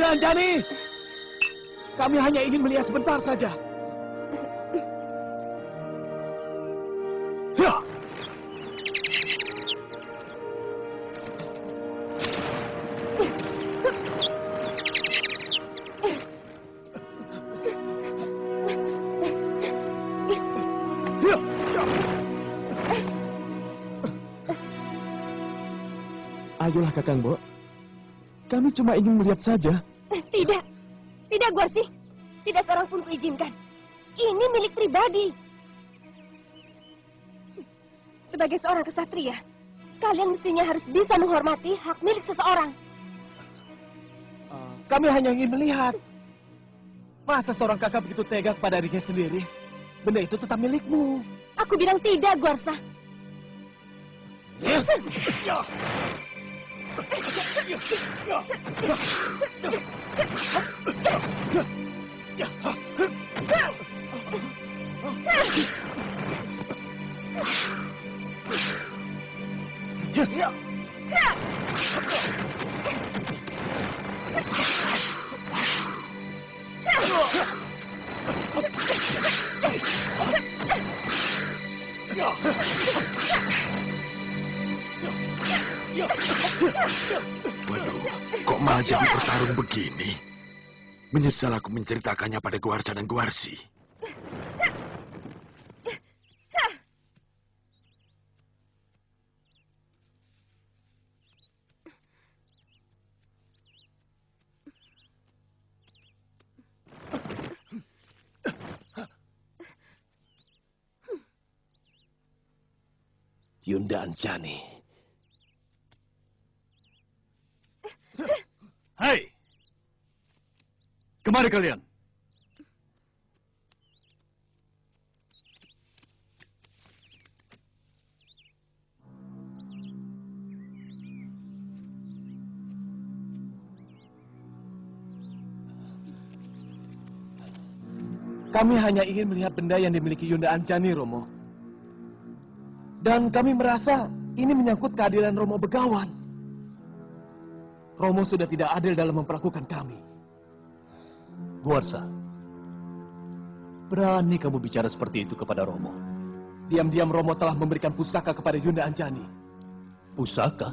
Yunda Anjani, kami hanya ingin melihat sebentar saja. Ya. Ayolah Kakang Bo, kami cuma ingin melihat saja. Tidak, tidak Guarsi, tidak seorang pun kuizinkan. Ini milik pribadi. Sebagai seorang kesatria, kalian mestinya harus bisa menghormati hak milik seseorang. Kami hanya ingin melihat. Masa seorang kakak begitu tega kepada dirinya sendiri? Benda itu tetap milikmu. Aku bilang tidak, Guarsa. Waduh, kok malah jadi bertarung begini? Menyesal aku menceritakannya pada Guarsa dan Guarsi. Yunda Anjani. Hai! Kemari kalian. Kami hanya ingin melihat benda yang dimiliki Yunda Anjani, Romo. Dan kami merasa ini menyangkut keadilan Romo Begawan. Romo sudah tidak adil dalam memperlakukan kami. Guarsa, berani kamu bicara seperti itu kepada Romo? Diam-diam Romo telah memberikan pusaka kepada Yunda Anjani. Pusaka?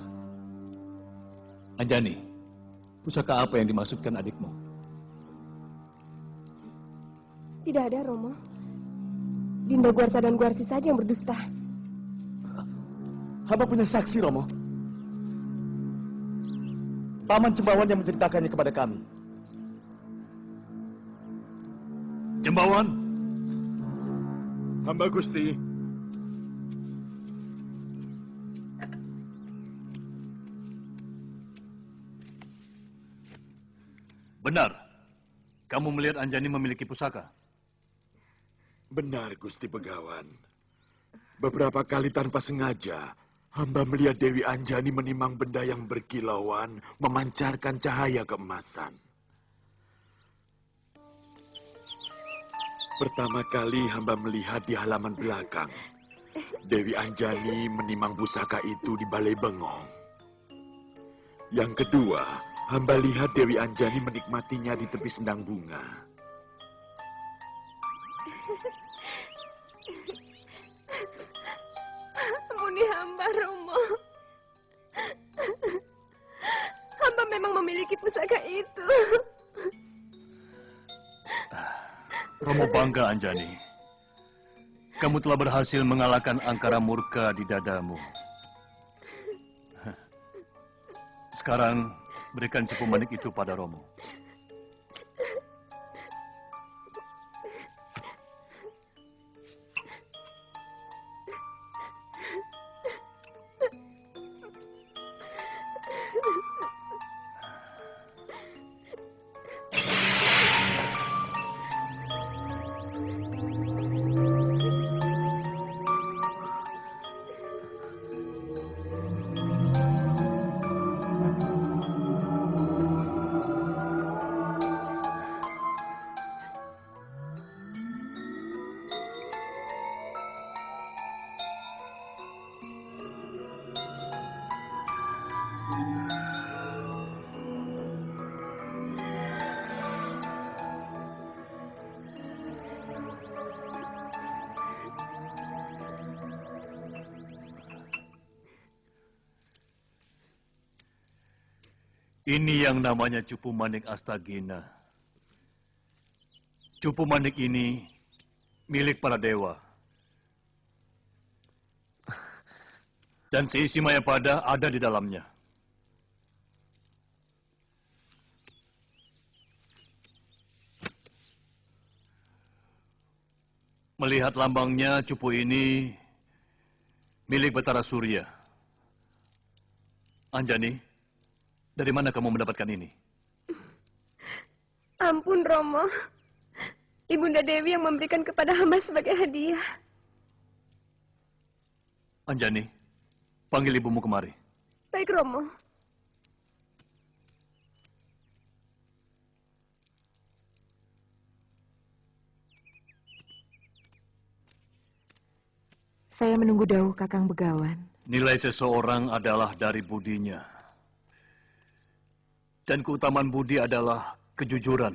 Anjani, pusaka apa yang dimaksudkan adikmu? Tidak ada, Romo. Dinda Guarsa dan Guarsi saja yang berdusta. Hamba punya saksi, Romo. Paman Cembawan yang menceritakannya kepada kami. Cembawan? Hamba Gusti. Benar. Kamu melihat Anjani memiliki pusaka? Benar, Gusti Begawan. Beberapa kali tanpa sengaja, hamba melihat Dewi Anjani menimang benda yang berkilauan, memancarkan cahaya keemasan. Pertama kali hamba melihat di halaman belakang, Dewi Anjani menimang pusaka itu di Balai Bengong. Yang kedua, hamba lihat Dewi Anjani menikmatinya di tepi sendang bunga. Ampuni hamba, Romo. Hamba memang memiliki pusaka itu. Romo bangga, Anjani. Kamu telah berhasil mengalahkan angkara murka di dadamu. Sekarang, berikan cepu manik itu pada Romo. Ini yang namanya Cupu Manik Astagina. Cupu Manik ini milik para dewa. Dan seisi Mayapada ada di dalamnya. Melihat lambangnya, cupu ini milik Batara Surya. Anjani, dari mana kamu mendapatkan ini? Ampun, Romo. Ibunda Dewi yang memberikan kepada hamba sebagai hadiah. Anjani, panggil ibumu kemari. Baik, Romo. Saya menunggu dawuh Kakang Begawan. Nilai seseorang adalah dari budinya. Dan keutamaan budi adalah kejujuran.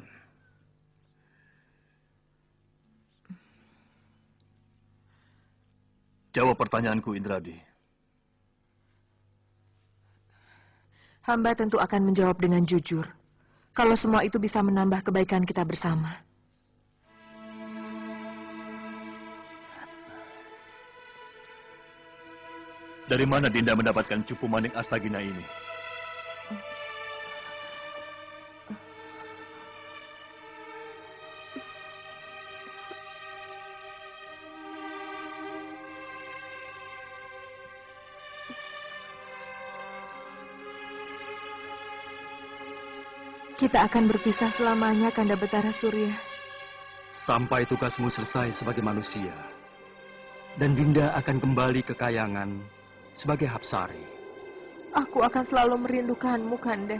Jawab pertanyaanku, Indradi. Hamba tentu akan menjawab dengan jujur. Kalau semua itu bisa menambah kebaikan kita bersama. Dari mana Dinda mendapatkan Cupu Manik Astagina ini? Kita akan berpisah selamanya, Kanda Batara Surya. Sampai tugasmu selesai sebagai manusia. Dan Dinda akan kembali ke Kayangan sebagai Hapsari. Aku akan selalu merindukanmu, Kanda.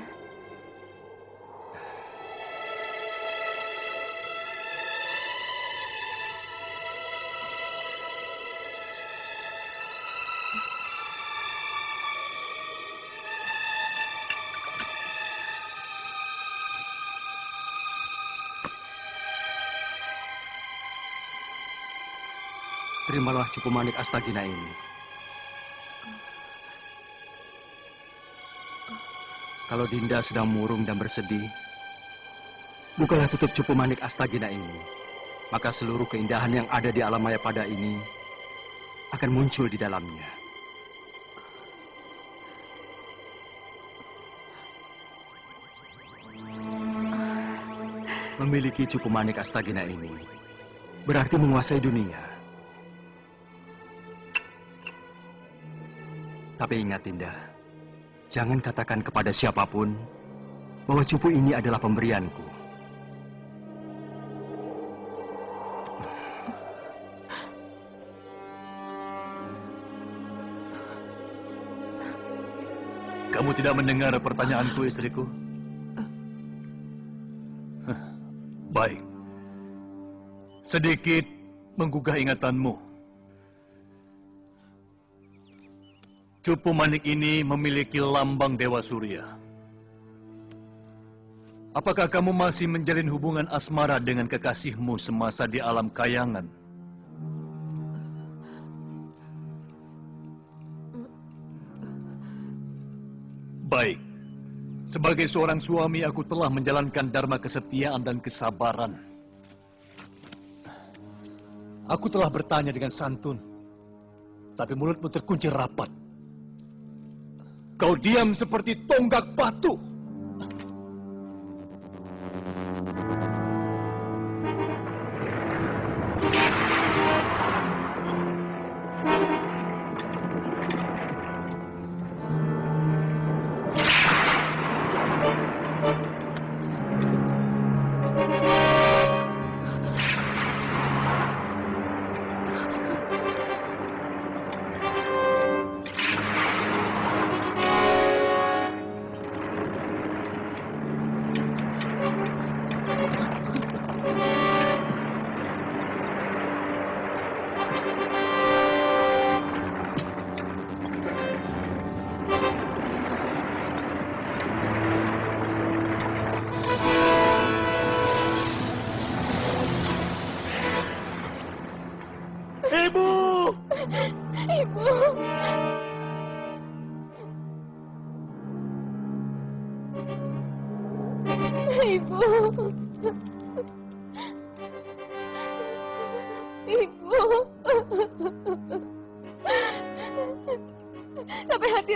Terimalah Cupu Manik Astagina ini. Kalau Dinda sedang murung dan bersedih, bukalah tutup Cupu Manik Astagina ini. Maka seluruh keindahan yang ada di alam Mayapada ini akan muncul di dalamnya. Memiliki Cupu Manik Astagina ini berarti menguasai dunia. Tapi ingat, Dinda, jangan katakan kepada siapapun bahwa cupu ini adalah pemberianku. Kamu tidak mendengar pertanyaanku, istriku? Baik. Sedikit menggugah ingatanmu. Cupu Manik ini memiliki lambang Dewa Surya. Apakah kamu masih menjalin hubungan asmara dengan kekasihmu semasa di alam Kayangan? Baik. Sebagai seorang suami, aku telah menjalankan dharma kesetiaan dan kesabaran. Aku telah bertanya dengan santun, tapi mulutmu terkunci rapat. Kau diam seperti tonggak batu.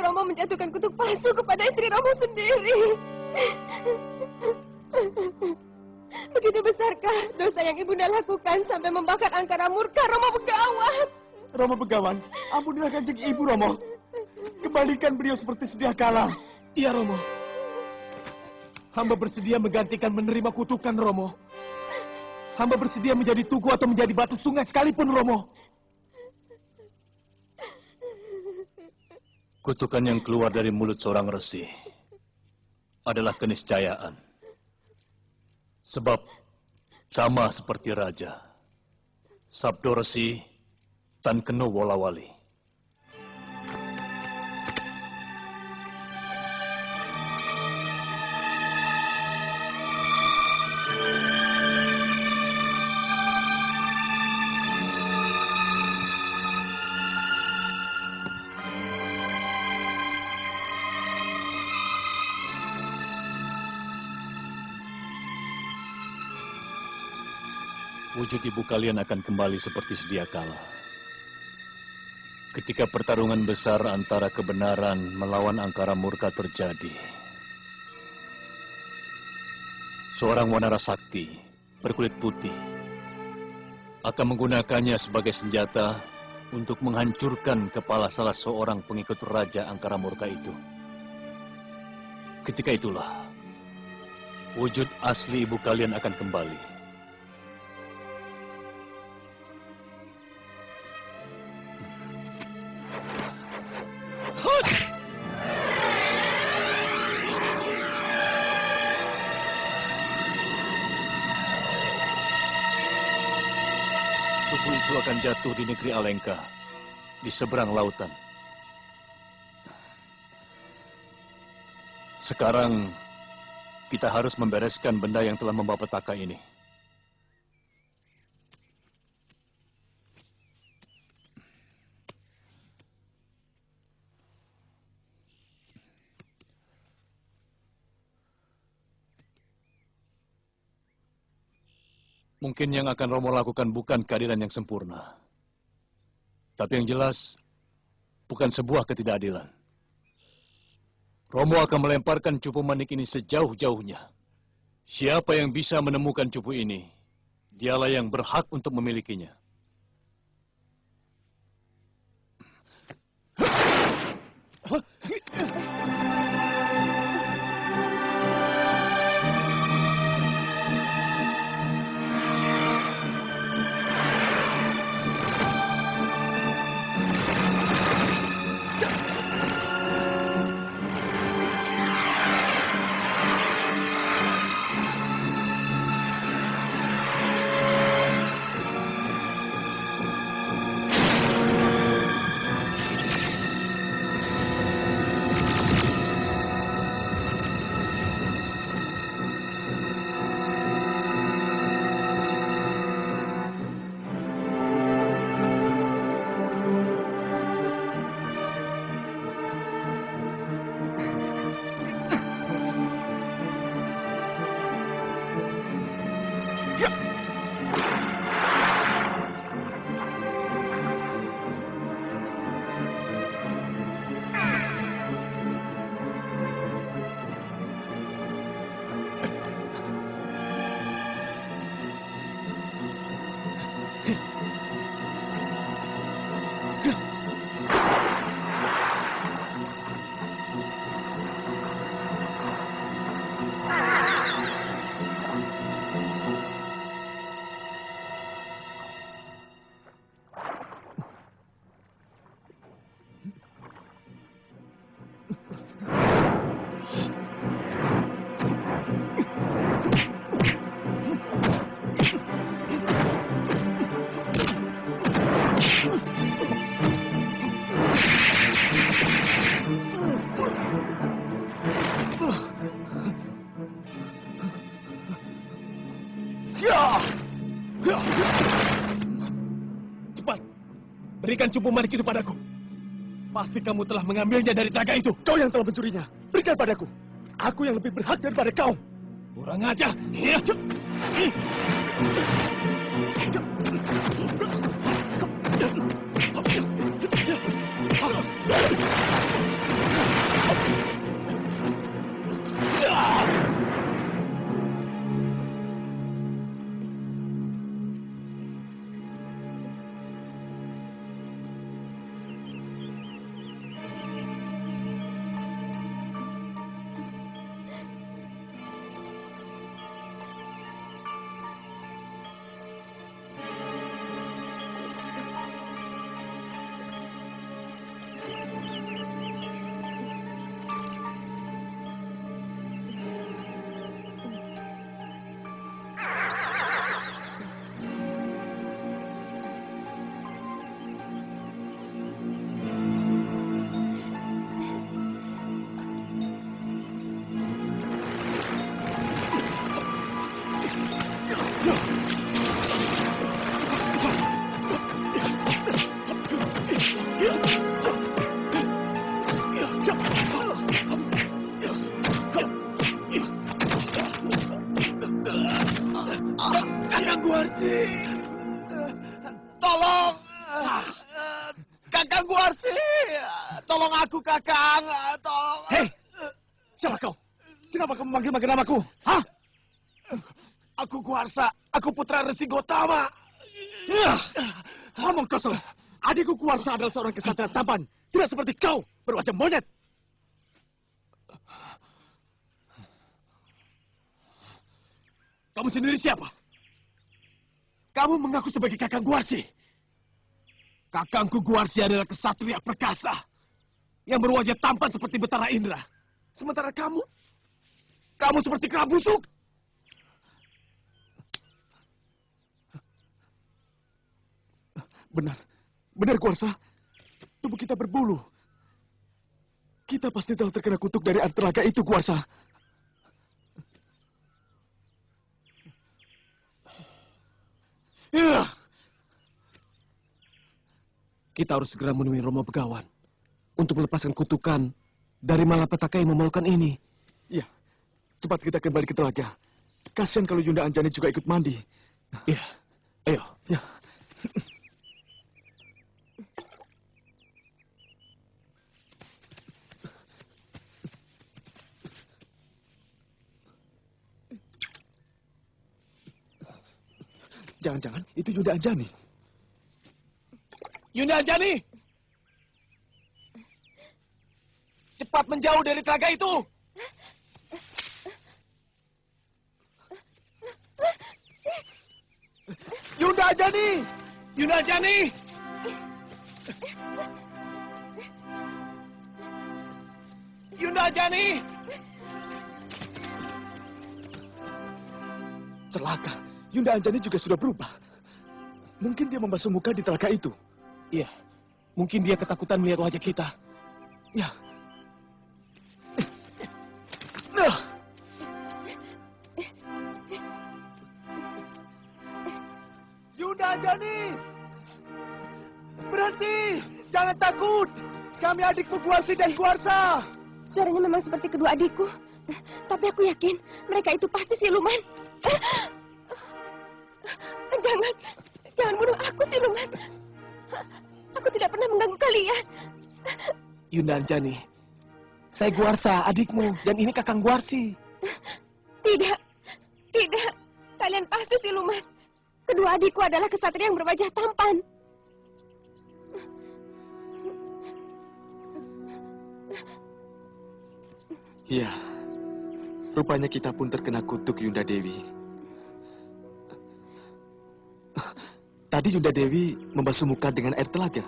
Romo menjatuhkan kutuk palsu kepada istri Romo sendiri. Begitu besarkah dosa yang ibunda lakukan sampai membakar angkara murka Romo Begawan? Romo Begawan, ampunilah Kanjeng Ibu, Romo. Kembalikan beliau seperti sedia kala. Iya, Romo. Hamba bersedia menggantikan menerima kutukan, Romo. Hamba bersedia menjadi tugu atau menjadi batu sungai sekalipun, Romo. Kutukan yang keluar dari mulut seorang resi adalah keniscayaan. Sebab sama seperti raja, sabdo resi tan keno wolawali. Wujud ibu kalian akan kembali seperti sedia kala. Ketika pertarungan besar antara kebenaran melawan angkara murka terjadi. Seorang wanara sakti berkulit putih akan menggunakannya sebagai senjata untuk menghancurkan kepala salah seorang pengikut Raja Angkara Murka itu. Ketika itulah wujud asli ibu kalian akan kembali. Tubuh itu akan jatuh di negeri Alengka, di seberang lautan. Sekarang, kita harus membereskan benda yang telah membawa petaka ini. Mungkin yang akan Romo lakukan bukan keadilan yang sempurna. Tapi yang jelas, bukan sebuah ketidakadilan. Romo akan melemparkan cupu manik ini sejauh-jauhnya. Siapa yang bisa menemukan cupu ini, dialah yang berhak untuk memilikinya. Cepat, berikan cupu manik itu padaku. Pasti kamu telah mengambilnya dari telaga itu. Kau yang telah mencurinya. Berikan padaku. Aku yang lebih berhak daripada kau. Kurang ajar. Kakang Guarsi! Tolong! Kakang Guarsi! Tolong aku, Kakang! Tolong! Hei! Siapa kau? Kenapa kamu manggil-manggil namaku? Hah? Aku Guarsa! Aku putra Resi Gotama! Ngomong kosong. Adikku Kuarsa adalah seorang kesatria tampan. Tidak seperti kau, berwajah monyet. Kamu sendiri siapa? Kamu mengaku sebagai Kakang Guarsi. Kakangku Guarsi adalah kesatria perkasa yang berwajah tampan seperti Betara Indra. Sementara kamu seperti kera busuk. Benar Kuarsa. Tubuh kita berbulu. Kita pasti telah terkena kutuk dari air telaga itu, Kuarsa. Kita harus segera menemui Romo Begawan untuk melepaskan kutukan dari malapetaka yang memalukan ini. Iya, cepat kita kembali ke telaga. Kasihan kalau Yunda Anjani juga ikut mandi. Iya, ayo. Ya. Jangan-jangan itu Yunda Anjani. Yunda Anjani! Cepat menjauh dari telaga itu! Yunda Anjani! Yunda Anjani! Yunda Anjani! Celaka, Yunda Anjani juga sudah berubah. Mungkin dia membasuh muka di telaga itu. Iya, mungkin dia ketakutan melihat wajah kita. Ya. Yunda Anjani! Berhenti! Jangan takut! Kami adikmu Guarsi dan Guarsa! Suaranya memang seperti kedua adikku. Tapi aku yakin mereka itu pasti siluman. Jangan bunuh aku, siluman. Aku tidak pernah mengganggu kalian. Yunda Anjani, saya Guarsa, adikmu, dan ini Kakang Guarsi. Tidak. Kalian pasti siluman. Kedua adikku adalah kesatria yang berwajah tampan. Iya, rupanya kita pun terkena kutuk Yunda Dewi. Tadi Yunda Dewi membasuh muka dengan air telaga.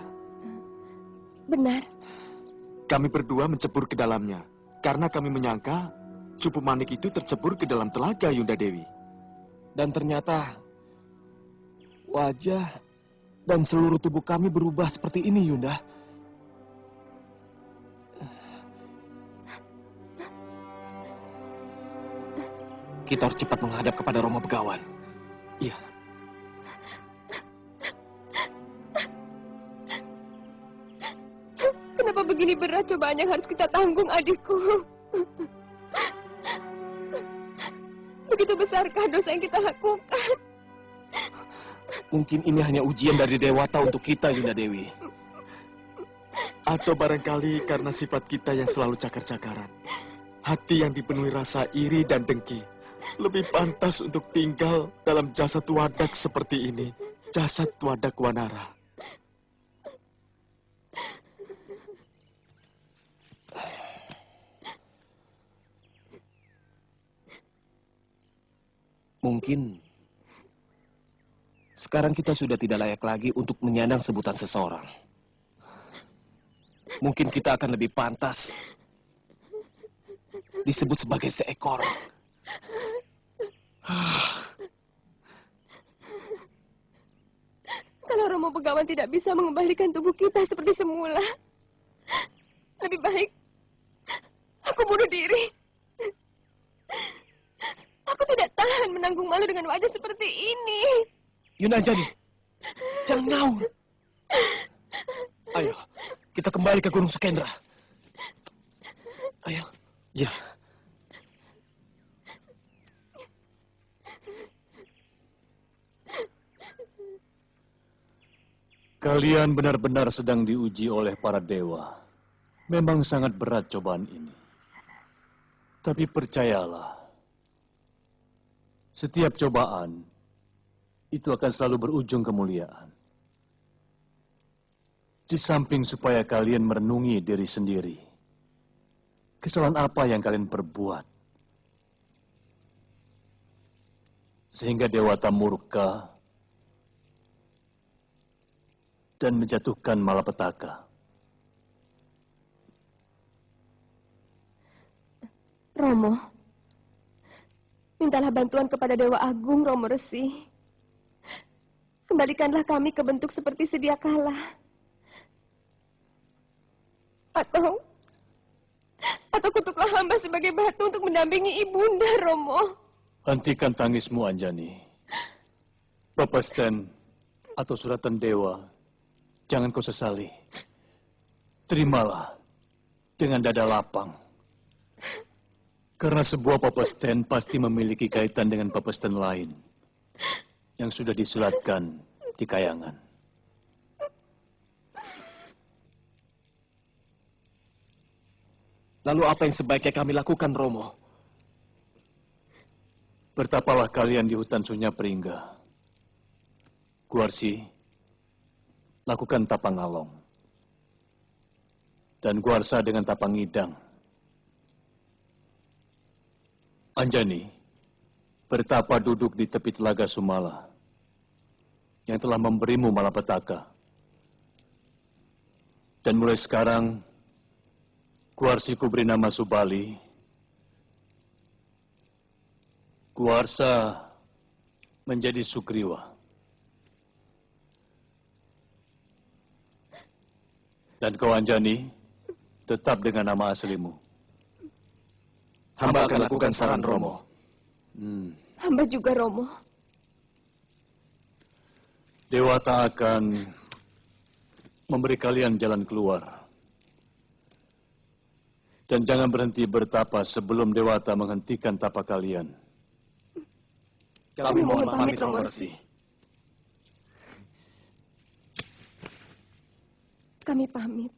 Benar. Kami berdua mencebur ke dalamnya, karena kami menyangka Cupu Manik itu tercebur ke dalam telaga Yunda Dewi. Dan ternyata wajah dan seluruh tubuh kami berubah seperti ini, Yunda. Kita harus cepat menghadap kepada Romo Begawan. Iya. Kenapa begini berat cobaan yang harus kita tanggung, adikku? Begitu besarkah dosa yang kita lakukan? Mungkin ini hanya ujian dari Dewata untuk kita, Yunda Dewi. Atau barangkali karena sifat kita yang selalu cakar-cakaran. Hati yang dipenuhi rasa iri dan dengki lebih pantas untuk tinggal dalam jasad wadak seperti ini. Jasad wadak Wanara. Mungkin sekarang kita sudah tidak layak lagi untuk menyandang sebutan seseorang. Mungkin kita akan lebih pantas disebut sebagai seekor. Kalau Romo Begawan tidak bisa mengembalikan tubuh kita seperti semula, lebih baik aku bunuh diri. Aku tidak tahan menanggung malu dengan wajah seperti ini. Yunda Anjani, jangan ngaur. Ayo, kita kembali ke Gunung Sukendra. Ayo. Ya, Kalian benar-benar sedang diuji oleh para dewa. Memang sangat berat cobaan ini. Tapi percayalah, setiap cobaan itu akan selalu berujung kemuliaan. Di samping supaya kalian merenungi diri sendiri, kesalahan apa yang kalian perbuat, sehingga Dewata murka dan menjatuhkan malapetaka. Romo, mintalah bantuan kepada Dewa Agung Romo Resi. Kembalikanlah kami ke bentuk seperti sedia kala. Atau kutuklah hamba sebagai batu untuk mendampingi ibunda, Romo. Hentikan tangismu, Anjani. Pepesten atau suratan dewa, jangan kau sesali. Terimalah dengan dada lapang. Karena sebuah pepesten pasti memiliki kaitan dengan pepesten lain yang sudah disulatkan di kayangan. Lalu apa yang sebaiknya kami lakukan, Romo? Bertapalah kalian di hutan Sunya Pringga. Guarsi, lakukan tapang along. Dan Guarsa dengan tapang ngidang. Anjani, bertapa duduk di tepi telaga Sumala yang telah memberimu malapetaka. Dan mulai sekarang, Guarsiku beri nama Subali. Guarsa menjadi Sugriwa. Dan kau Anjani, tetap dengan nama aslimu. Hamba akan lakukan saran Romo. Hamba juga, Romo. Dewata akan memberi kalian jalan keluar. Dan jangan berhenti bertapa sebelum Dewata menghentikan tapa kalian. Kami mohon pamit, Romo Resi. Kami pamit.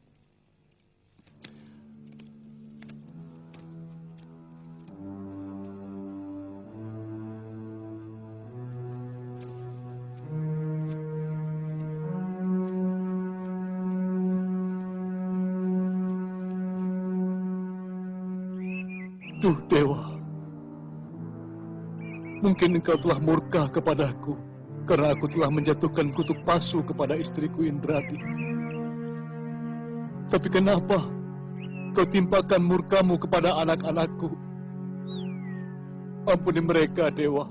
Duh, Dewa. Mungkin engkau telah murka kepadaku karena aku telah menjatuhkan kutuk pasu kepada istriku Indradi. Tapi kenapa kau timpakan murkamu kepada anak-anakku? Ampuni mereka, Dewa.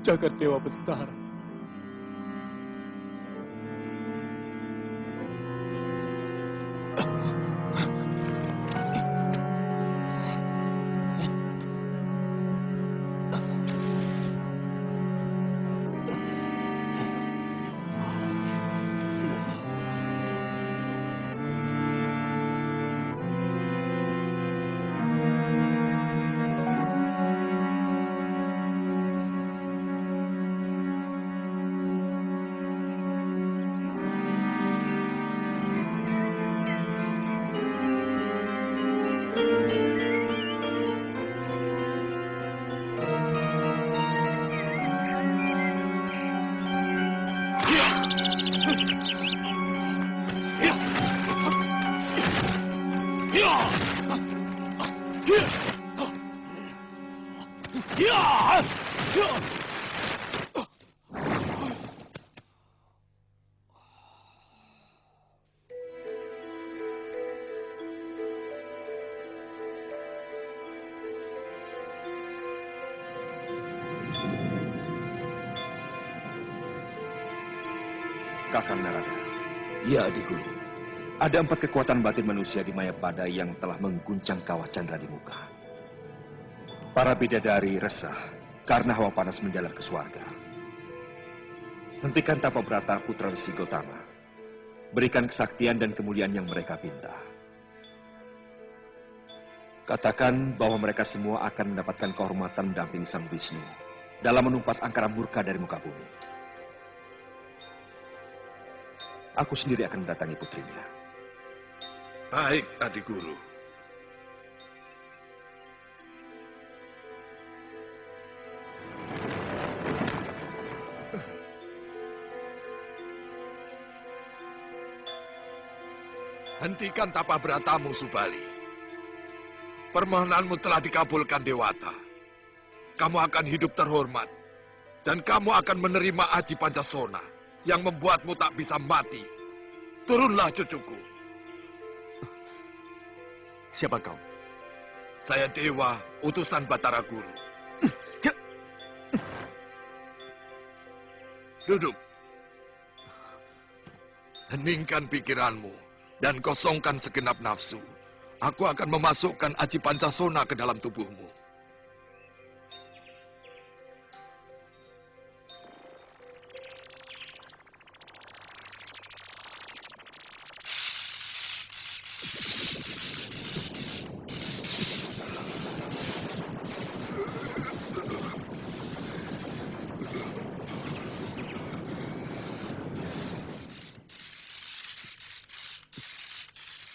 Jagat Dewa Betara. Kakang Narada. Ya, Adik Guru. Ada 4 kekuatan batin manusia di Mayapada yang telah mengguncang kawah Candra di muka. Para bidadari resah karena hawa panas menjalar ke surga. Hentikan tapa berata putra Resi Gotama. Berikan kesaktian dan kemuliaan yang mereka pinta. Katakan bahwa mereka semua akan mendapatkan kehormatan mendampingi Sang Wisnu dalam menumpas angkara murka dari muka bumi. Aku sendiri akan mendatangi putrinya. Baik, adik guru. Hentikan tapa beratamu, Subali. Permohonanmu telah dikabulkan Dewata. Kamu akan hidup terhormat. Dan kamu akan menerima Aji Pancasona yang membuatmu tak bisa mati. Turunlah, cucuku. Siapa kau? Saya Dewa, utusan Batara Guru. Duduk. Heningkan pikiranmu dan kosongkan segenap nafsu. Aku akan memasukkan Aji Pancasona ke dalam tubuhmu.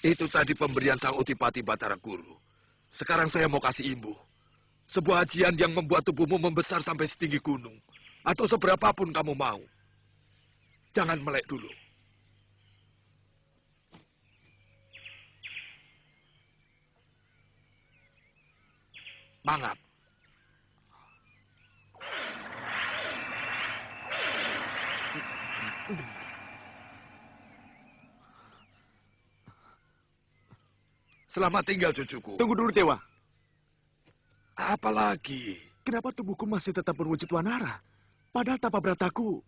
Itu tadi pemberian Sang Utipati Batara Guru. Sekarang saya mau kasih imbuh. Sebuah ajian yang membuat tubuhmu membesar sampai setinggi gunung. Atau seberapapun kamu mau. Jangan melek dulu. Mangat. Selamat tinggal, cucuku. Tunggu dulu, Dewa. Apalagi? Kenapa tubuhku masih tetap berwujud wanara? Padahal tapa berataku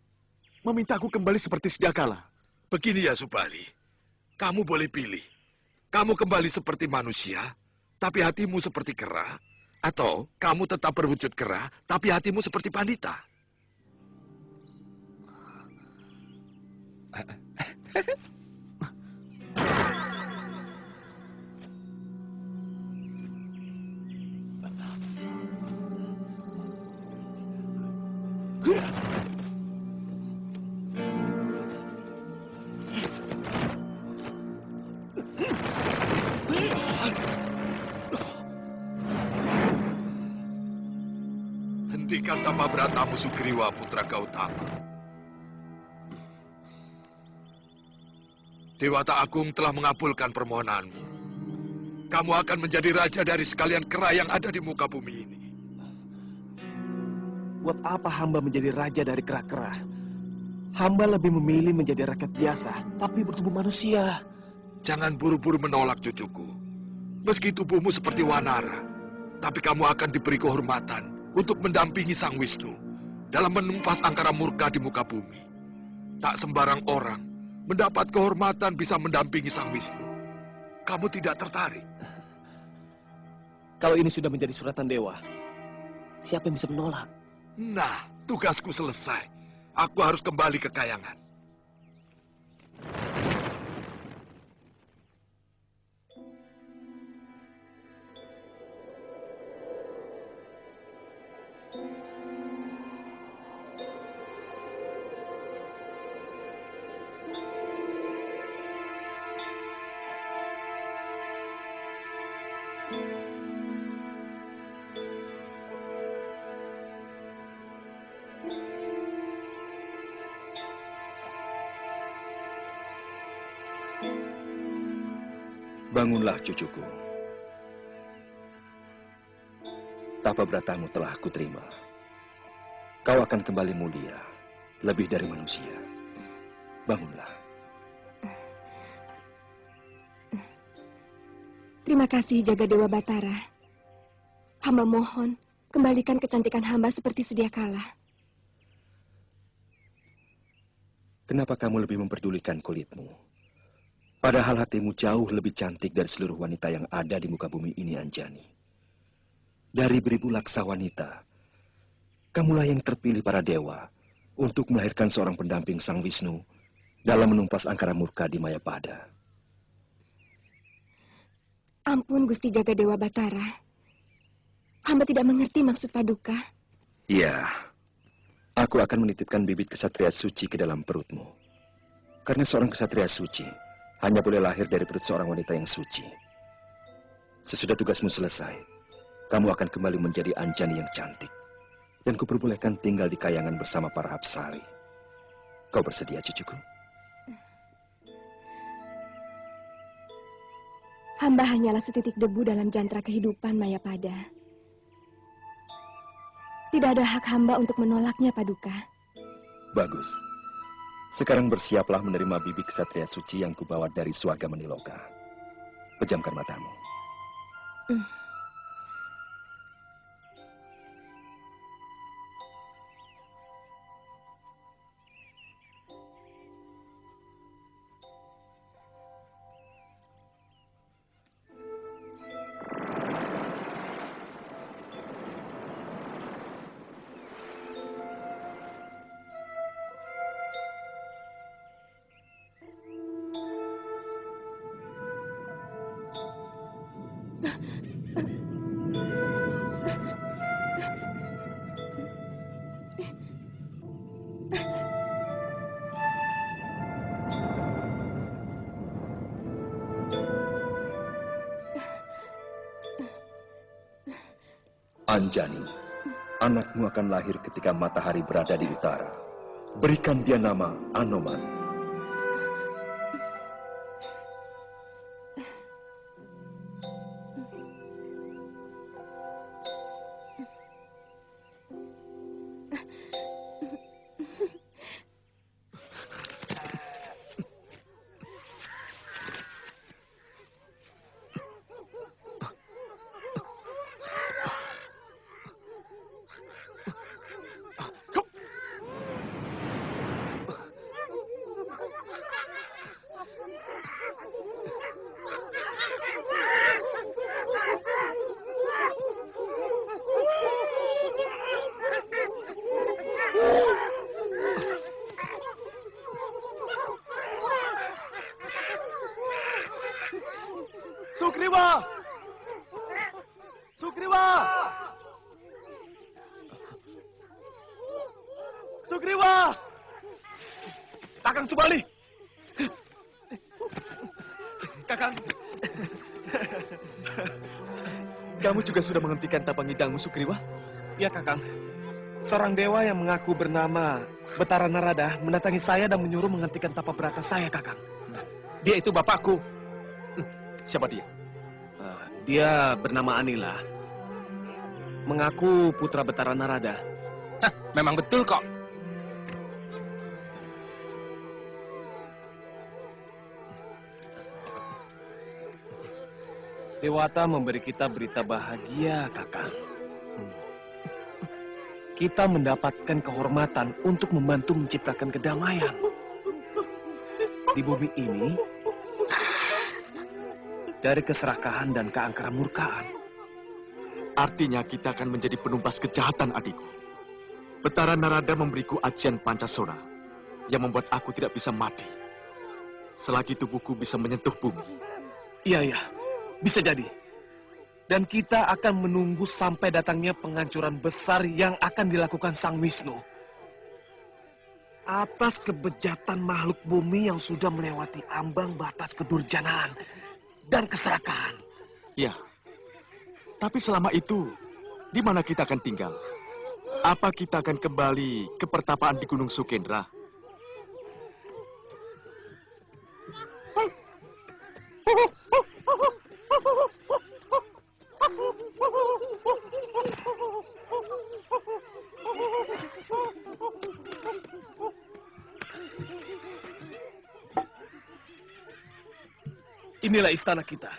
memintaku kembali seperti sedia kala. Begini ya, Subali. Kamu boleh pilih. Kamu kembali seperti manusia, tapi hatimu seperti kera. Atau kamu tetap berwujud kera, tapi hatimu seperti pandita. Hentikan tapa beratamu, Sugriwa, putra Gautama. Dewata Agung telah mengabulkan permohonanmu. Kamu akan menjadi raja dari sekalian kera yang ada di muka bumi ini. Buat apa hamba menjadi raja dari kera-kera? Hamba lebih memilih menjadi rakyat biasa, tapi bertubuh manusia. Jangan buru-buru menolak, cucuku. Meski tubuhmu seperti wanara, tapi kamu akan diberi kehormatan untuk mendampingi Sang Wisnu dalam menumpas angkara murka di muka bumi. Tak sembarang orang mendapat kehormatan bisa mendampingi Sang Wisnu. Kamu tidak tertarik? Kalau ini sudah menjadi suratan dewa, siapa yang bisa menolak? Nah, tugasku selesai. Aku harus kembali ke Kayangan. Bangunlah, cucuku. Tapa beratamu telah kuterima. Kau akan kembali mulia, lebih dari manusia. Bangunlah. Terima kasih, Jaga Dewa Batara. Hamba mohon, kembalikan kecantikan hamba seperti sedia kala. Kenapa kamu lebih memperdulikan kulitmu? Padahal hatimu jauh lebih cantik dari seluruh wanita yang ada di muka bumi ini, Anjani. Dari beribu laksa wanita, kamulah yang terpilih para dewa untuk melahirkan seorang pendamping Sang Wisnu dalam menumpas angkara murka di Mayapada. Ampun, Gusti Jagadewa Batara. Hamba tidak mengerti maksud Paduka. Iya, aku akan menitipkan bibit kesatria suci ke dalam perutmu. Karena seorang kesatria suci hanya boleh lahir dari perut seorang wanita yang suci. Sesudah tugasmu selesai, kamu akan kembali menjadi Anjani yang cantik. Dan kuperbolehkan tinggal di kayangan bersama para Apsari. Kau bersedia, cucuku? Hamba hanyalah setitik debu dalam jantra kehidupan Mayapada. Tidak ada hak hamba untuk menolaknya, Paduka. Bagus. Sekarang bersiaplah menerima bibit kesatria suci yang kubawa dari Swarga Maniloka. Pejamkan matamu. Anjani, anakmu akan lahir ketika matahari berada di utara. Berikan dia nama Anoman. Sugriwa! Sugriwa! Sugriwa! Kakang Subali! Kakang! Kamu juga sudah menghentikan tapang hidangmu, Sugriwa? Ya, Kakang. Seorang dewa yang mengaku bernama Betara Narada mendatangi saya dan menyuruh menghentikan tapa berata saya, Kakang. Dia itu bapakku. Siapa dia? Dia bernama Anila. Mengaku putra Betara Narada. Hah, memang betul kok. Dewata memberi kita berita bahagia, Kakang. Kita mendapatkan kehormatan untuk membantu menciptakan kedamaian. Di bumi ini, dari keserakahan dan keangkara murkaan. Artinya kita akan menjadi penumpas kejahatan, adikku. Betara Narada memberiku ajian Pancasona yang membuat aku tidak bisa mati selagi tubuhku bisa menyentuh bumi. Iya, bisa jadi. Dan kita akan menunggu sampai datangnya penghancuran besar yang akan dilakukan Sang Wisnu atas kebejatan makhluk bumi yang sudah melewati ambang batas kedurjanaan dan keserakahan. Ya, tapi selama itu, di mana kita akan tinggal? Apa kita akan kembali ke pertapaan di Gunung Sukendra? Inilah istana kita.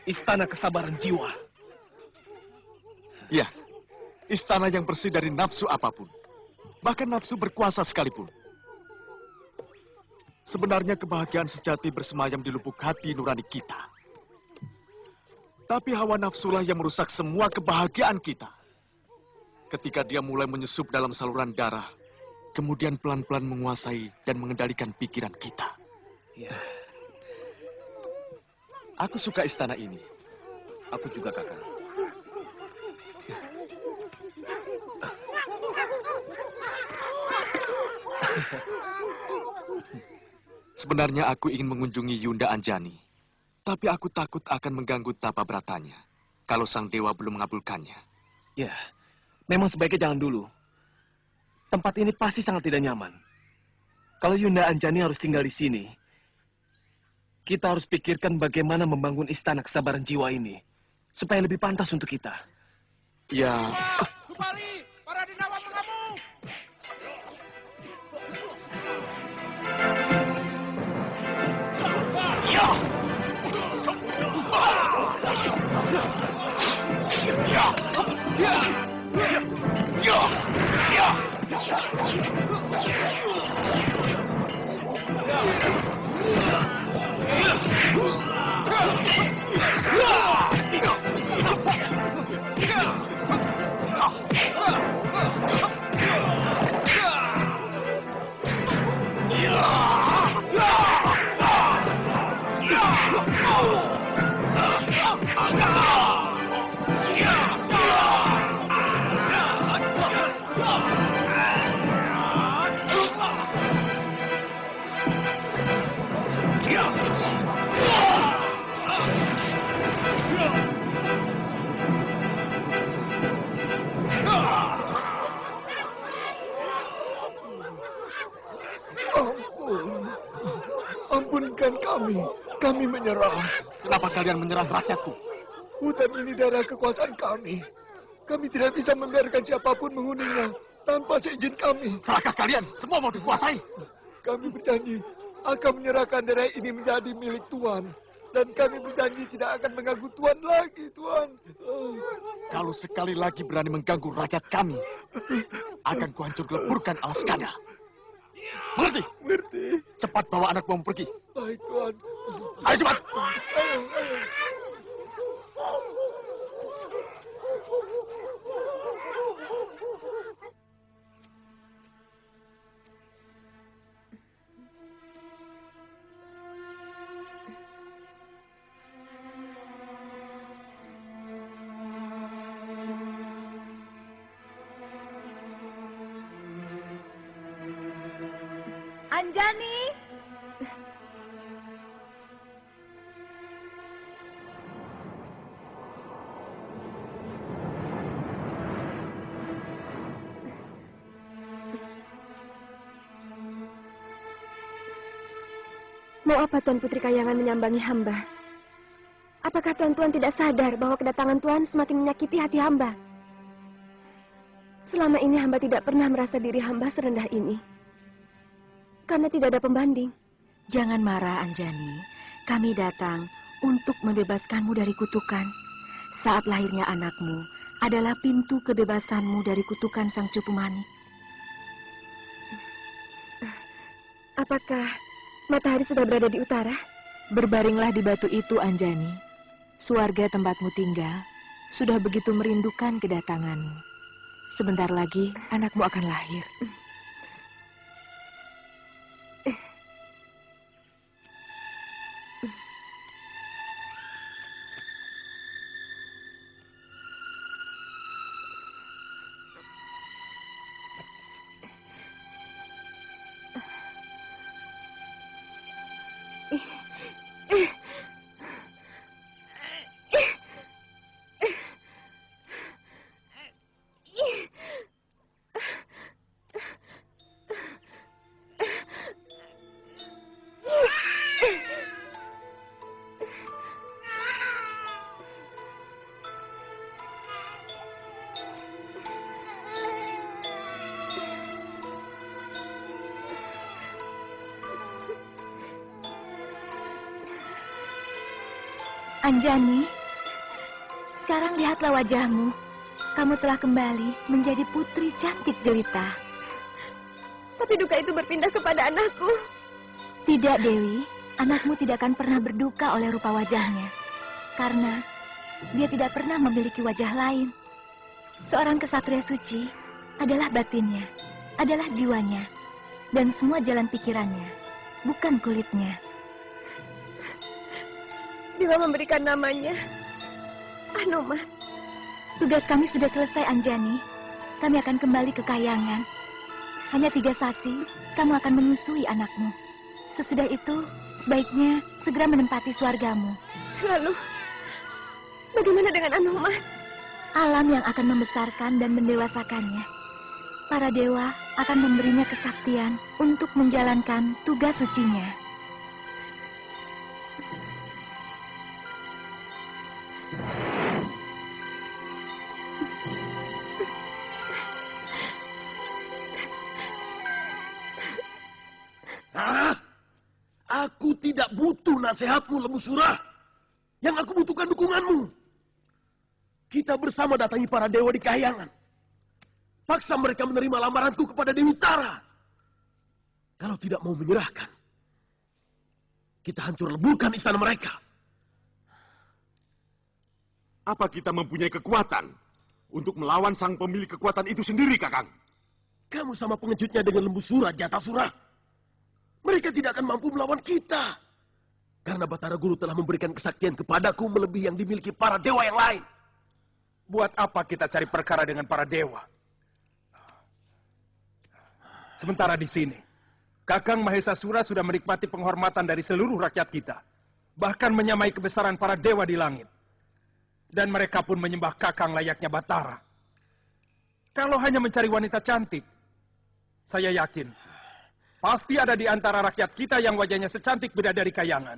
Istana kesabaran jiwa. Ya, istana yang bersih dari nafsu apapun. Bahkan nafsu berkuasa sekalipun. Sebenarnya kebahagiaan sejati bersemayam di lubuk hati nurani kita. Tapi hawa nafsulah yang merusak semua kebahagiaan kita. Ketika dia mulai menyusup dalam saluran darah, kemudian pelan-pelan menguasai dan mengendalikan pikiran kita. Ya. Aku suka istana ini. Aku juga, Kakang. Sebenarnya aku ingin mengunjungi Yunda Anjani. Tapi aku takut akan mengganggu tapa beratanya kalau sang dewa belum mengabulkannya. Ya, memang sebaiknya jangan dulu. Tempat ini pasti sangat tidak nyaman. Kalau Yunda Anjani harus tinggal di sini, kita harus pikirkan bagaimana membangun istana kesabaran jiwa ini supaya lebih pantas untuk kita. Ya. Subali, para denawa mengamuk. Ya. Ampunkan kami. Kami menyerah. Kenapa kalian menyerang rakyatku? Hutan ini daerah kekuasaan kami. Kami tidak bisa membiarkan siapapun menghuninya tanpa seizin kami. Serahkah kalian? Semua mau dikuasai. Kami berjanji akan menyerahkan daerah ini menjadi milik Tuan. Dan kami berjanji tidak akan mengganggu Tuan lagi, Tuan. Kalau sekali lagi berani mengganggu rakyat kami, akan kuhancur leburkan Alaskada. Mengerti? Mengerti. Cepat bawa anakmu pergi. Baik, Tuan. Ayo cepat. Ayo. Anjani! Mau apa Tuan Putri Kayangan menyambangi hamba? Apakah Tuan-Tuan tidak sadar bahwa kedatangan Tuan semakin menyakiti hati hamba? Selama ini hamba tidak pernah merasa diri hamba serendah ini. Karena tidak ada pembanding. Jangan marah, Anjani. Kami datang untuk membebaskanmu dari kutukan. Saat lahirnya anakmu adalah pintu kebebasanmu dari kutukan Sang Cupu Manik. Apakah matahari sudah berada di utara? Berbaringlah di batu itu, Anjani. Suarga tempatmu tinggal sudah begitu merindukan kedatanganmu. Sebentar lagi anakmu akan lahir. Anjani, sekarang lihatlah wajahmu. Kamu telah kembali menjadi putri cantik jelita. Tapi duka itu berpindah kepada anakku. Tidak, Dewi. Anakmu tidak akan pernah berduka oleh rupa wajahnya. Karena dia tidak pernah memiliki wajah lain. Seorang kesatria suci adalah batinnya, adalah jiwanya, dan semua jalan pikirannya, bukan kulitnya. Dewa memberikan namanya Anoman. Tugas kami sudah selesai, Anjani. Kami akan kembali ke Kahyangan. Hanya 3 sasi, kamu akan menyusui anakmu. Sesudah itu, sebaiknya segera menempati swargamu. Lalu, bagaimana dengan Anoman? Alam yang akan membesarkan dan mendewasakannya. Para dewa akan memberinya kesaktian untuk menjalankan tugas sucinya. Aku tidak butuh nasihatmu, Lembu Sura. Yang aku butuhkan dukunganmu. Kita bersama datangi para dewa di Kahyangan. Paksa mereka menerima lamaranku kepada Dewi Tara. Kalau tidak mau menyerahkan, kita hancur leburkan istana mereka. Apa kita mempunyai kekuatan untuk melawan sang pemilik kekuatan itu sendiri, Kakang? Kamu sama pengejutnya dengan Lembu Sura, Jatasura. Mereka tidak akan mampu melawan kita. Karena Batara Guru telah memberikan kesaktian kepadaku melebihi yang dimiliki para dewa yang lain. Buat apa kita cari perkara dengan para dewa? Sementara di sini, Kakang Mahesa Sura sudah menikmati penghormatan dari seluruh rakyat kita. Bahkan menyamai kebesaran para dewa di langit. Dan mereka pun menyembah Kakang layaknya Batara. Kalau hanya mencari wanita cantik, saya yakin pasti ada di antara rakyat kita yang wajahnya secantik bidadari Kahyangan.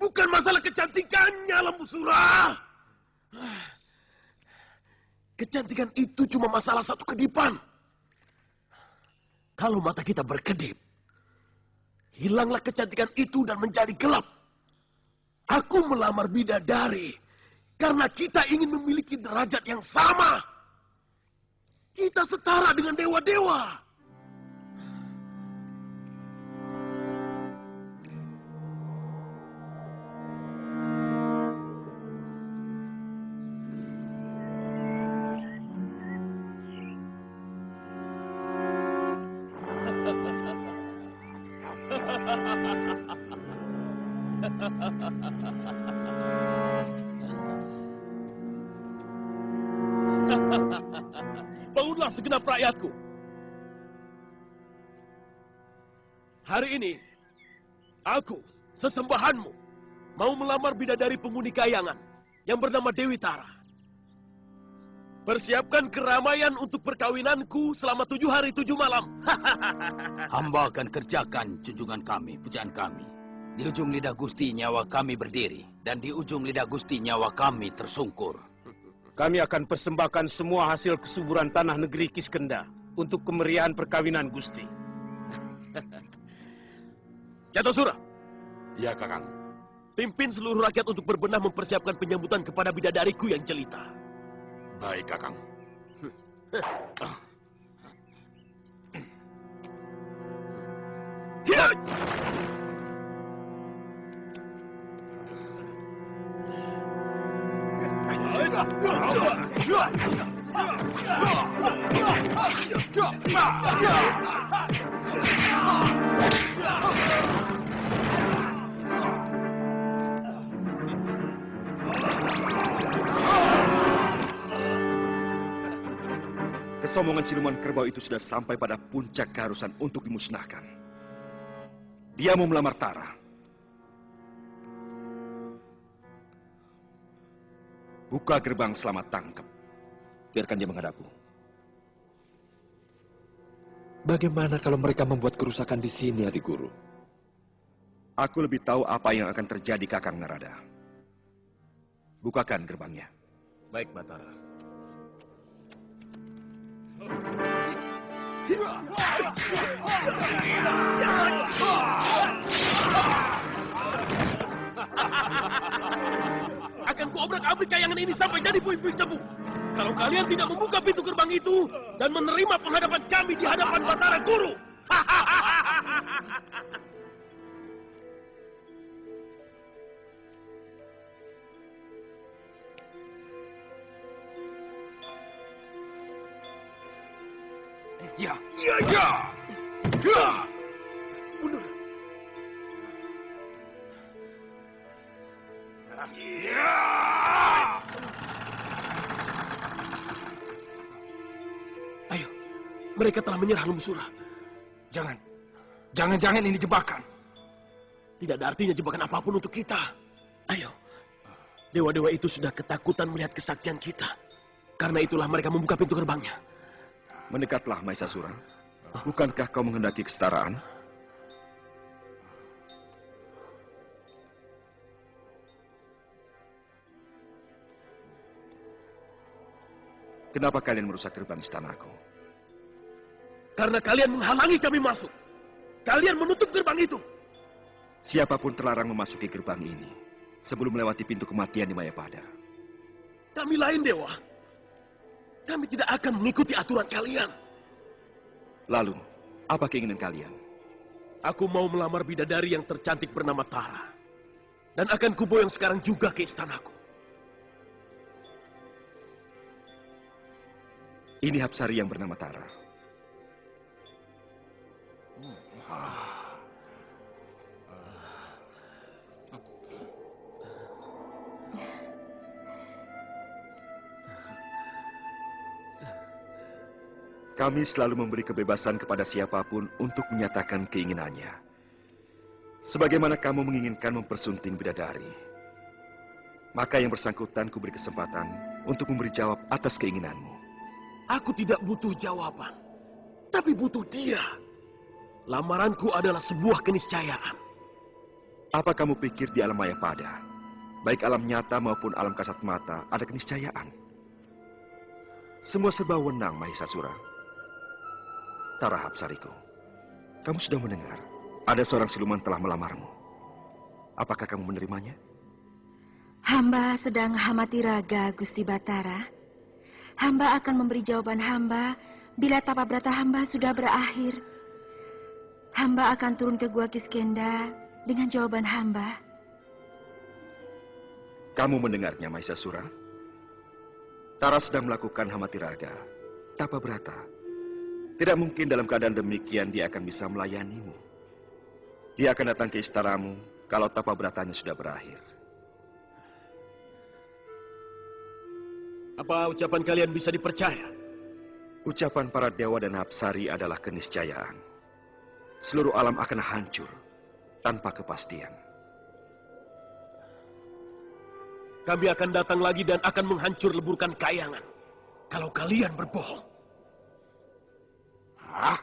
Bukan masalah kecantikannya, Lembu Sura. Kecantikan itu cuma masalah satu kedipan. Kalau mata kita berkedip, hilanglah kecantikan itu dan menjadi gelap. Aku melamar bidadari karena kita ingin memiliki derajat yang sama. Kita setara dengan dewa-dewa. Bangunlah segenap rakyatku. Hari ini, aku, sesembahanmu, mau melamar bidadari penghuni Kahyangan yang bernama Dewi Tara. Persiapkan keramaian untuk perkawinanku selama 7 hari 7 malam. Hamba akan kerjakan junjungan kami, pujaan kami. Di ujung lidah Gusti nyawa kami berdiri, dan di ujung lidah Gusti nyawa kami tersungkur. Kami akan persembahkan semua hasil kesuburan tanah negeri Kiskenda untuk kemeriahan perkawinan Gusti. Jatasura. Ya, Kakang. Pimpin seluruh rakyat untuk berbenah mempersiapkan penyambutan kepada bidadariku yang jelita. Baik, Kakang. Kesombongan siluman kerbau itu sudah sampai pada puncak keharusan untuk dimusnahkan. Dia mau melamar Tara. Buka gerbang selamat tangkap. Biarkan dia menghadapku. Bagaimana kalau mereka membuat kerusakan di sini, adik guru? Aku lebih tahu apa yang akan terjadi, Kakang Narada. Bukakan gerbangnya. Baik, Batara. Akan kuobrak-abrik Kahyangan ini sampai jadi puing-puing debu. Kalau kalian tidak membuka pintu gerbang itu dan menerima penghadapan kami di hadapan Batara Guru. Ya. Ya, ya. Ya. Mundur. Ya. Ayo, mereka telah menyerang Lembu Sura. Jangan-jangan ini jebakan. Tidak ada artinya jebakan apapun untuk kita. Ayo, dewa-dewa itu sudah ketakutan melihat kesaktian kita. Karena itulah mereka membuka pintu gerbangnya. Mendekatlah, Mahisasura. Bukankah kau menghendaki kesetaraan? Kenapa kalian merusak gerbang istanaku? Karena kalian menghalangi kami masuk. Kalian menutup gerbang itu. Siapapun terlarang memasuki gerbang ini sebelum melewati pintu kematian di Mayapada. Kami lain, Dewa. Kami tidak akan mengikuti aturan kalian. Lalu, apa keinginan kalian? Aku mau melamar bidadari yang tercantik bernama Tara. Dan akan kubawa yang sekarang juga ke istanaku. Ini Hapsari yang bernama Tara. Kami selalu memberi kebebasan kepada siapapun untuk menyatakan keinginannya. Sebagaimana kamu menginginkan mempersunting bidadari. Maka yang bersangkutan kuberi kesempatan untuk memberi jawab atas keinginanmu. Aku tidak butuh jawaban, tapi butuh dia. Lamaranku adalah sebuah keniscayaan. Apa kamu pikir di alam Mayapada, baik alam nyata maupun alam kasat mata, ada keniscayaan? Semua serba wenang, Mahisasura. Tara Hapsariku, kamu sudah mendengar ada seorang siluman telah melamarmu. Apakah kamu menerimanya? Hamba sedang hamati raga, Gusti Batara. Hamba akan memberi jawaban hamba bila tapa brata hamba sudah berakhir. Hamba akan turun ke Gua Kiskenda dengan jawaban hamba. Kamu mendengarnya, Mahisasura? Tara sedang melakukan hamati raga, tapa brata. Tidak mungkin dalam keadaan demikian dia akan bisa melayanimu. Dia akan datang ke istanamu kalau tapa beratanya sudah berakhir. Apa ucapan kalian bisa dipercaya? Ucapan para dewa dan Hapsari adalah keniscayaan. Seluruh alam akan hancur tanpa kepastian. Kami akan datang lagi dan akan menghancur leburkan kayangan. Kalau kalian berbohong. Hah?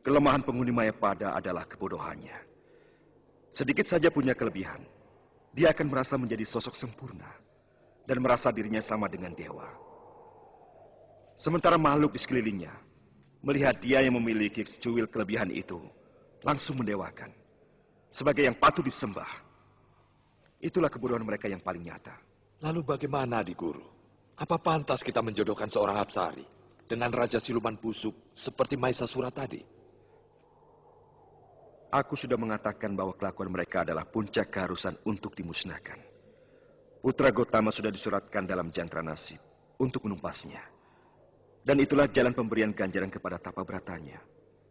Kelemahan penghuni Mayapada adalah kebodohannya. Sedikit saja punya kelebihan, dia akan merasa menjadi sosok sempurna dan merasa dirinya sama dengan dewa. Sementara makhluk di sekelilingnya melihat dia yang memiliki secuil kelebihan itu langsung mendewakan sebagai yang patut disembah. Itulah kebodohan mereka yang paling nyata. Lalu bagaimana, Di Guru? Apa pantas kita menjodohkan seorang Hapsari dengan Raja Siluman Busuk seperti Mahisasura tadi? Aku sudah mengatakan bahwa kelakuan mereka adalah puncak keharusan untuk dimusnahkan. Putra Gotama sudah disuratkan dalam jantra nasib untuk menumpasnya. Dan itulah jalan pemberian ganjaran kepada tapa beratanya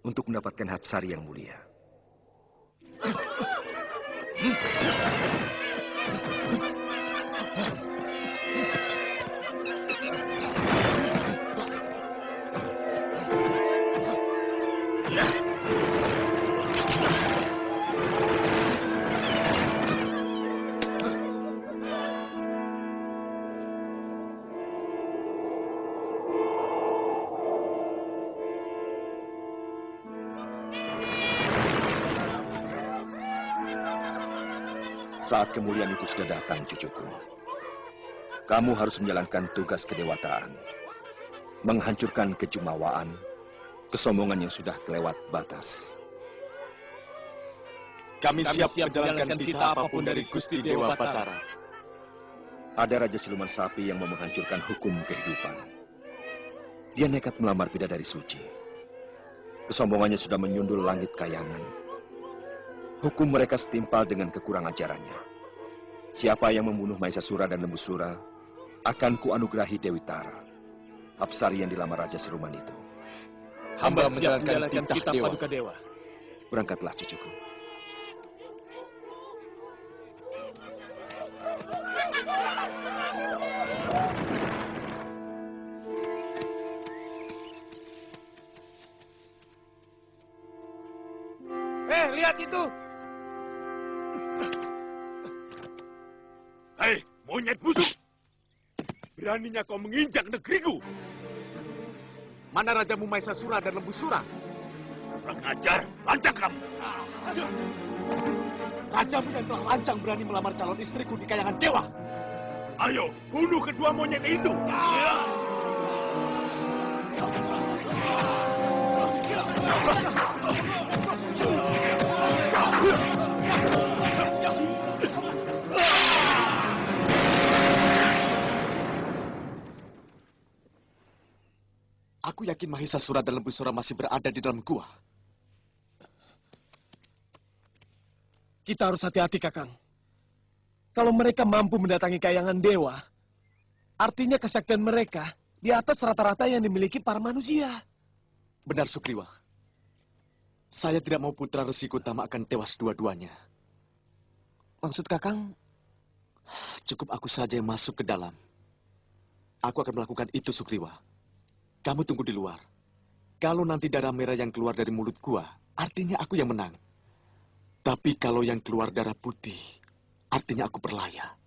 untuk mendapatkan Hapsari yang mulia. Saat kemuliaan itu sudah datang, cucuku. Kamu harus menjalankan tugas kedewataan. Menghancurkan kejumawaan, kesombongan yang sudah kelewat batas. Kami siap menjalankan titah apapun dari Gusti Dewa Batara. Ada Raja Siluman Sapi yang mau menghancurkan hukum kehidupan. Dia nekat melamar bidadari suci. Kesombongannya sudah menyundul langit kayangan. Hukum mereka setimpal dengan kekurang ajarannya. Siapa yang membunuh Maesasura dan Lembusura akan kuanugerahi Dewi Tara, Apsari yang dilamar Raja Siluman itu. Hamba siap menjalankan titah Paduka Dewa. Berangkatlah, cucuku. Lihat itu! Hei, monyet busuk! Beraninya kau menginjak negeriku! Mana Rajamu Maesasura dan Lembusura? Kurang ajar, lancang kamu! Rajamu yang telah lancang berani melamar calon istriku di kayangan dewa. Ayo, bunuh kedua monyet itu! Aku yakin Mahisasura dan Lembusura masih berada di dalam gua. Kita harus hati-hati, Kakang. Kalau mereka mampu mendatangi kayangan dewa, artinya kesaktian mereka di atas rata-rata yang dimiliki para manusia. Benar, Sukriwa. Saya tidak mau putra Resi Gotama akan tewas dua-duanya. Maksud Kakang, cukup aku saja yang masuk ke dalam. Aku akan melakukan itu, Sukriwa. Kamu tunggu di luar. Kalau nanti darah merah yang keluar dari mulut gua, artinya aku yang menang. Tapi kalau yang keluar darah putih, artinya aku berlaya.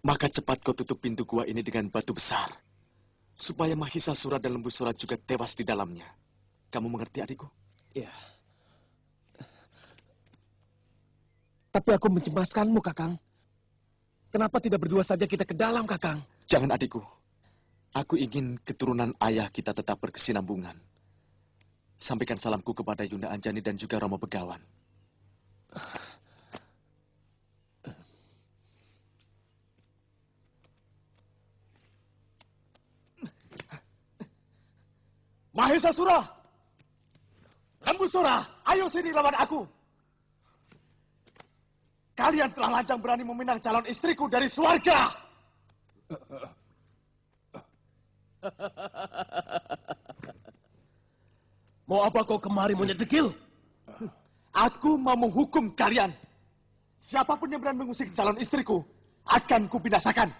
Maka cepat kau tutup pintu gua ini dengan batu besar. Supaya Mahisasura dan Lembusura juga tewas di dalamnya. Kamu mengerti, adikku? Iya. Tapi aku mencemaskanmu, Kakang. Kenapa tidak berdua saja kita ke dalam, Kakang? Jangan, adikku. Aku ingin keturunan ayah kita tetap berkesinambungan. Sampaikan salamku kepada Yunda Anjani dan juga Romo Begawan. Mahisasura! Lembusura, ayo sini lawan aku. Kalian telah lancang berani meminang calon istriku dari swarga. Mau apa kau kemari, monyet dekil? Aku mau menghukum kalian. Siapapun yang berani mengusik calon istriku, akan kubinasakan.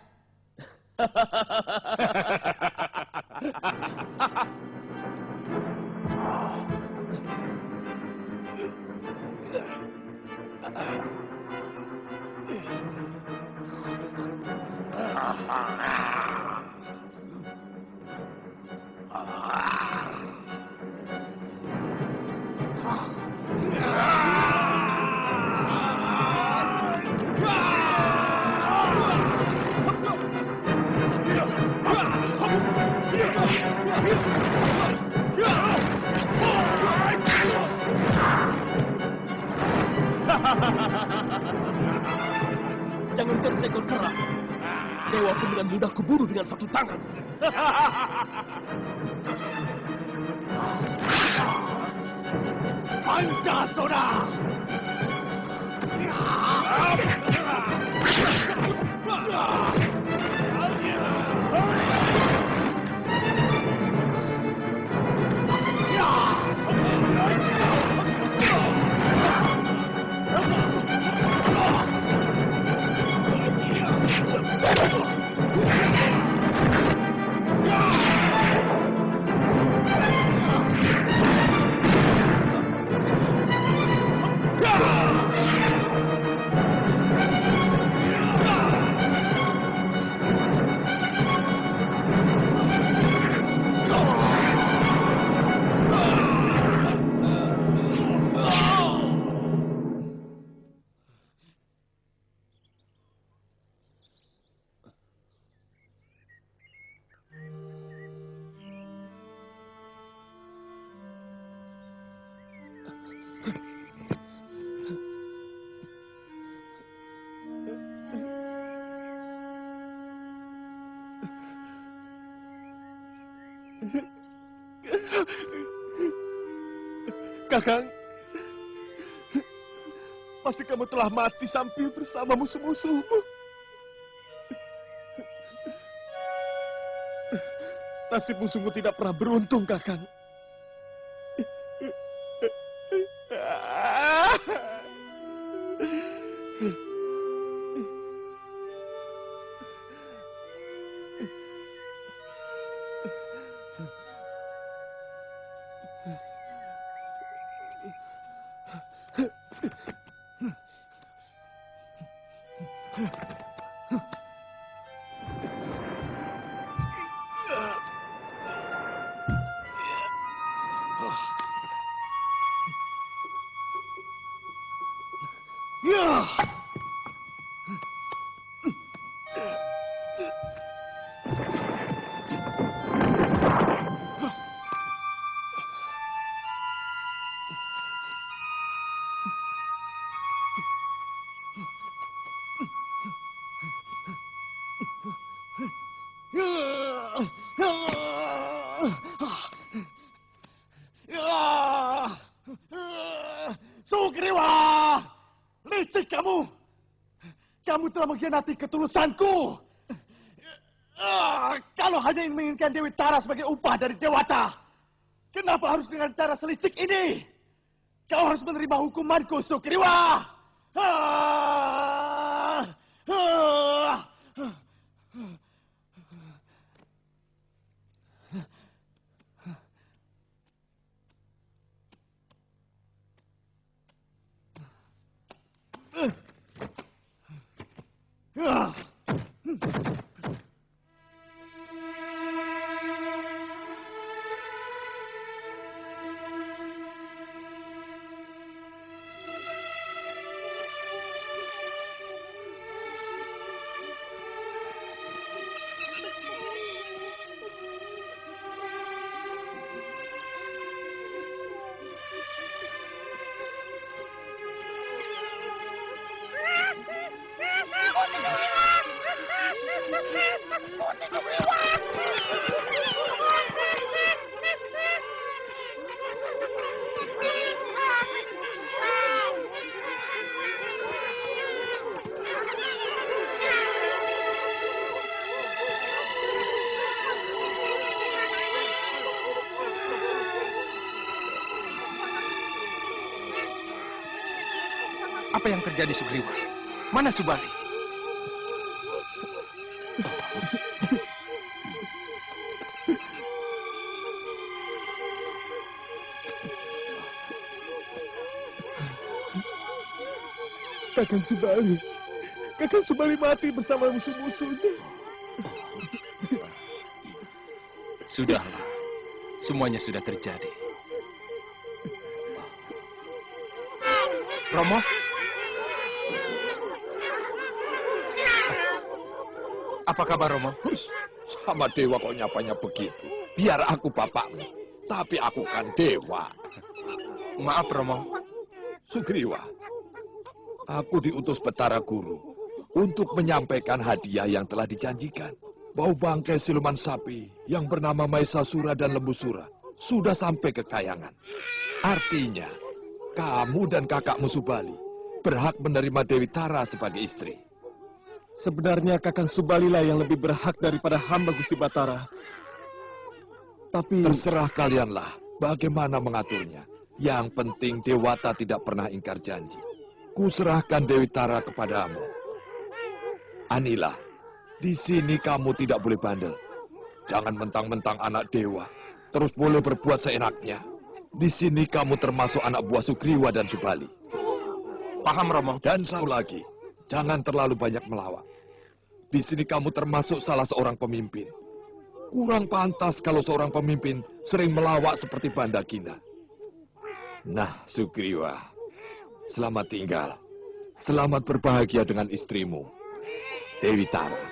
Jangankan seekor kera, dewa aku dengan mudah kubunuh dengan satu tangan. Pancasona! Kakang. Pasti kamu telah mati sambil bersama musuh-musuhmu. Nasibmu sungguh tidak pernah beruntung, Kakang. Sugriwa! Licik kamu! Kamu telah mengkhianati ketulusanku! Kalau hanya ingin menginginkan Dewi Tara sebagai upah dari Dewata, kenapa harus dengan cara selicik ini? Kau harus menerima hukumanku, Sugriwa! Apa yang terjadi, Sugriwa? Mana Subali? Kakang Subali mati bersama musuh-musuhnya. Sudahlah, semuanya sudah terjadi. Romo? Apa kabar, Romo? Hush, sama dewa kok nyapanya begitu. Biar aku bapakmu, tapi aku kan dewa. Maaf, Romo. Sugriwa, aku diutus Betara Guru untuk menyampaikan hadiah yang telah dijanjikan. Bau bangkai siluman sapi yang bernama Maesasura dan Lembusura sudah sampai ke Kayangan. Artinya, kamu dan kakakmu Subali berhak menerima Dewi Tara sebagai istri. Sebenarnya Kakang Subali lah yang lebih berhak daripada hamba Gusti Batara. Tapi... Terserah kalianlah bagaimana mengaturnya. Yang penting Dewata tidak pernah ingkar janji. Kuserahkan Dewi Tara kepadamu. Anila, di sini kamu tidak boleh bandel. Jangan mentang-mentang anak dewa, terus boleh berbuat seenaknya. Di sini kamu termasuk anak buah Sugriwa dan Subali. Paham, Romo. Dan satu lagi, jangan terlalu banyak melawak. Di sini kamu termasuk salah seorang pemimpin. Kurang pantas kalau seorang pemimpin sering melawak seperti Bandagina. Nah, Sugriwa, selamat tinggal. Selamat berbahagia dengan istrimu, Dewi Tara.